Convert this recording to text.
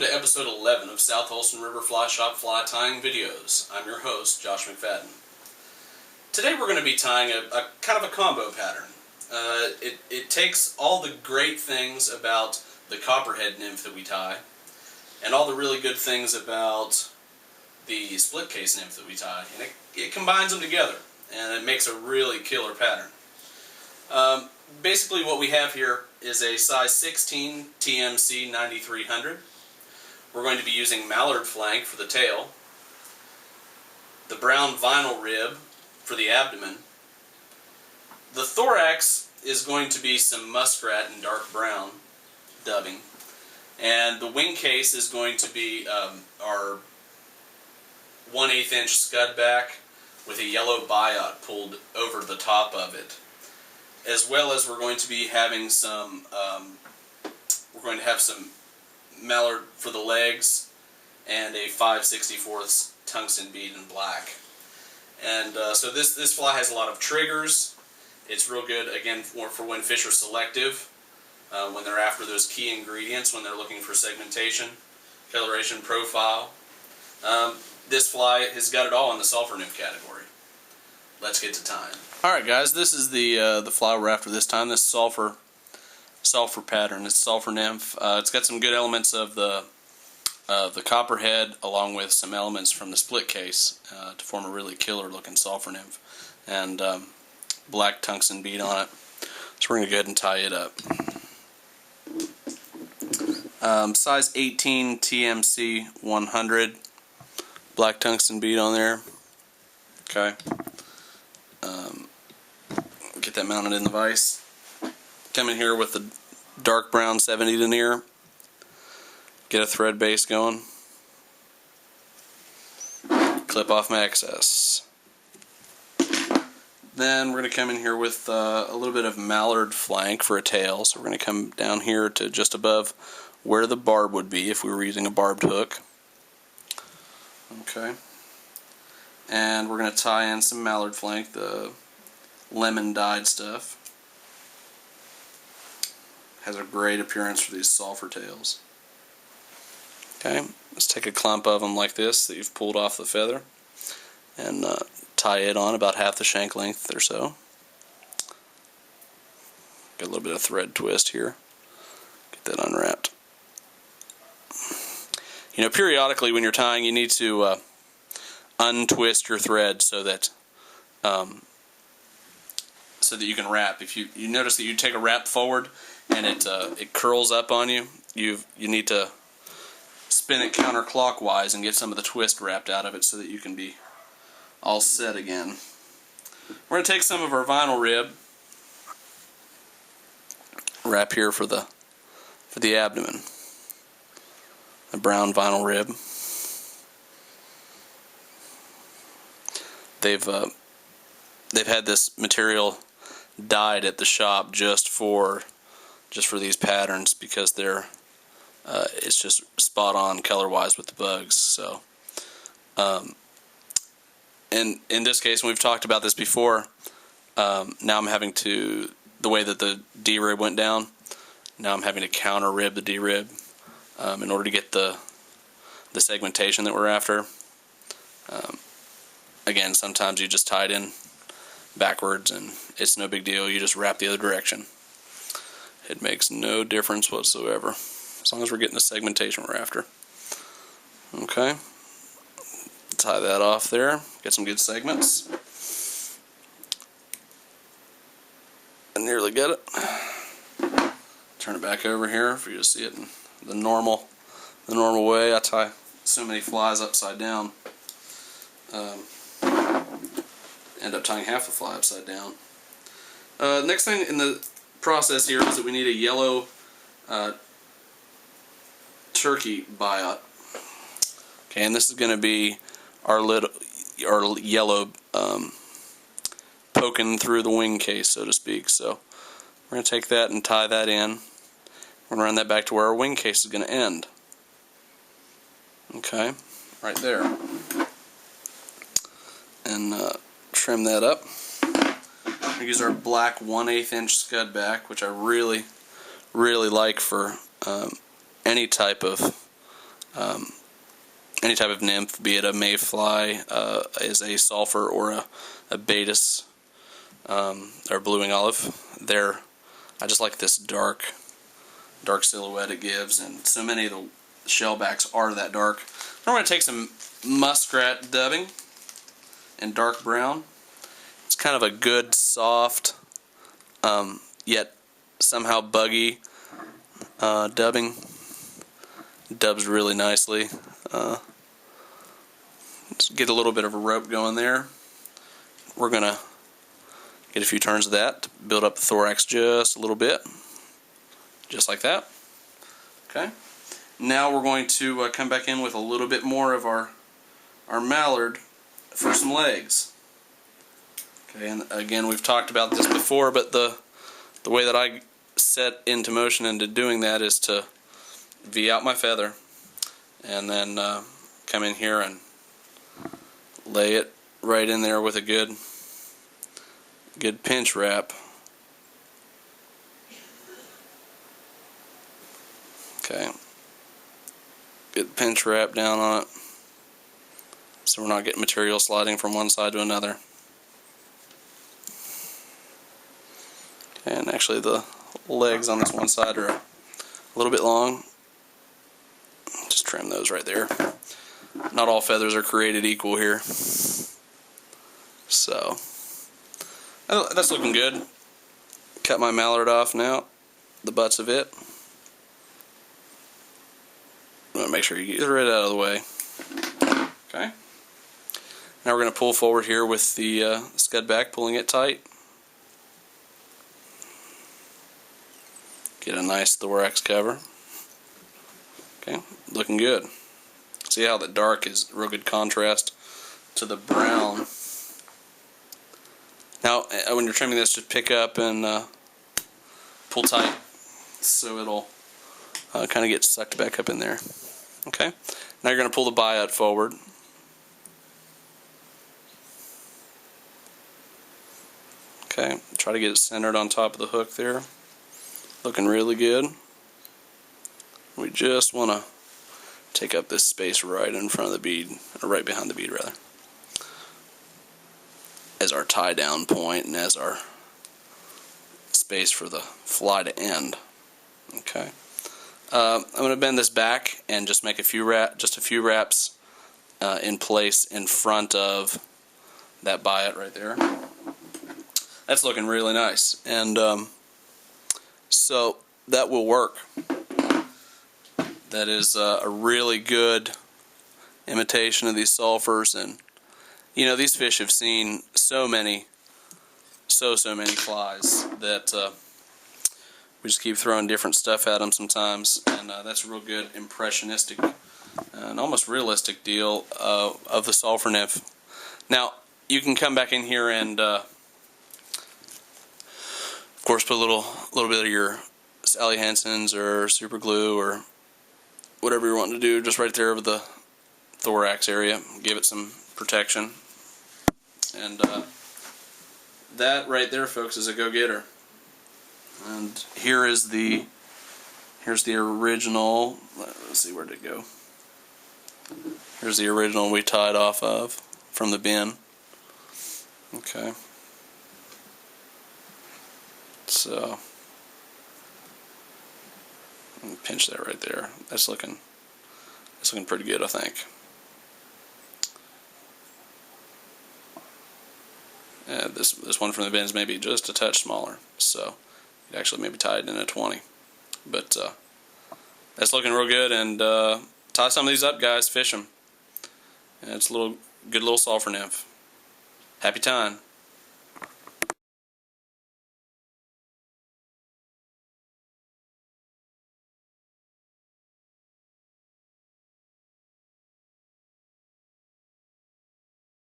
to episode 11 of South Holston River Fly Shop Fly Tying Videos. I'm your host, Josh McFadden. Today we're going to be tying a kind of a combo pattern. It takes all the great things about the copperhead nymph that we tie, and all the really good things about the split case nymph that we tie, and it combines them together, and it makes a really killer pattern. Basically what we have here is a size 16 TMC 9300. We're going to be using mallard flank for the tail, the brown vinyl rib for the abdomen. The thorax is going to be some muskrat and dark brown dubbing, and the wing case is going to be our 1/8 inch scud back with a yellow biot pulled over the top of it, as well as we're going to be having some mallard for the legs and a 5/64 tungsten bead in black. And so this fly has a lot of triggers. It's real good, again, for when fish are selective, when they're after those key ingredients, when they're looking for segmentation, coloration, profile. This fly has got it all in the Sulphur Nymph category. Let's get to tying. Alright guys, this is the fly we're after this time, this sulphur pattern. It's Sulphur Nymph. It's got some good elements of the copperhead, along with some elements from the split case to form a really killer looking Sulphur Nymph, and black tungsten bead on it. So we're going to go ahead and tie it up. Size 18 TMC 100, black tungsten bead on there. Okay. Get that mounted in the vise. Come in here with the dark brown 70 denier. Get a thread base going. Clip off my excess. Then we're going to come in here with a little bit of mallard flank for a tail. So we're going to come down here to just above where the barb would be if we were using a barbed hook. Okay. And we're going to tie in some mallard flank, the lemon dyed stuff. Has a great appearance for these sulphur tails. Okay, let's take a clump of them like this that you've pulled off the feather and tie it on about half the shank length or so. Get a little bit of thread twist here. Get that unwrapped. You know, periodically when you're tying, you need to untwist your thread so that you can wrap. If you notice that you take a wrap forward and it curls up on you, you need to spin it counterclockwise and get some of the twist wrapped out of it so that you can be all set again. We're going to take some of our vinyl rib, wrap here for the abdomen, the brown vinyl rib. They've had this material dyed at the shop just for these patterns because they're it's just spot on color wise with the bugs. So in this case, and we've talked about this before, now I'm having to, the way that the D rib went down, now I'm having to counter rib the D rib in order to get the segmentation that we're after. Again, sometimes you just tie it in backwards and it's no big deal. You just wrap the other direction. It makes no difference whatsoever, as long as we're getting the segmentation we're after. Okay, tie that off there. Get some good segments. I nearly get it. Turn it back over here for you to see it in the normal way. I tie so many flies upside down. End up tying half the fly upside down. Next thing in the process here is that we need a yellow turkey biot. Okay, and this is going to be our yellow poking through the wing case, so to speak. So we're going to take that and tie that in. We're going to run that back to where our wing case is going to end. Okay, right there. And trim that up. We use our black 1/8 inch scud back, which I really like for any type of any type of nymph, be it a mayfly, is a sulphur, or a Baetis, or blueing olive. I just like this dark silhouette it gives, and so many of the shellbacks are that dark. I'm going to take some muskrat dubbing in dark brown. It's kind of a good, soft, yet somehow buggy dubbing. Dubs really nicely. Just get a little bit of a rope going there. We're going to get a few turns of that to build up the thorax just a little bit. Just like that. Okay. Now we're going to come back in with a little bit more of our mallard for some legs. Okay, and again, we've talked about this before, but the way that I set into motion into doing that is to V out my feather and then come in here and lay it right in there with a good pinch wrap. Okay, good pinch wrap down on it so we're not getting material sliding from one side to another. Okay, and actually the legs on this one side are a little bit long. Just trim those right there. Not all feathers are created equal here. So that's looking good. Cut my mallard off now, the butts of it. I'm going to make sure you get it out of the way. Okay. Now we're going to pull forward here with the scud back, pulling it tight. Get a nice thorax cover. Okay, looking good. See how the dark is real good contrast to the brown. Now, when you're trimming this, just pick up and pull tight so it'll kind of get sucked back up in there. Okay, now you're going to pull the biot forward. Okay, try to get it centered on top of the hook there. Looking really good. We just want to take up this space right in front of the bead, or right behind the bead rather, as our tie down point and as our space for the fly to end. Okay, I'm going to bend this back and just make a few wraps in place in front of that biot right there. That's looking really nice, and so that will work. That is a really good imitation of these sulphurs, and you know, these fish have seen so many flies that we just keep throwing different stuff at them sometimes, and that's a real good impressionistic and almost realistic deal of the sulphur nymph. Now you can come back in here and of course put a little bit of your Sally Hansen's or super glue or whatever you're wanting to do just right there over the thorax area. Give it some protection, and that right there, folks, is a go-getter. And here's the original. Let's see, where did it go? Here's the original we tied off of from the bin. Okay, so pinch that right there. That's looking pretty good, I think. This one from the bin is maybe just a touch smaller, so you actually maybe tie it in a 20. But that's looking real good, and tie some of these up, guys. Fish them. And it's a good little sulphur nymph. Happy tying.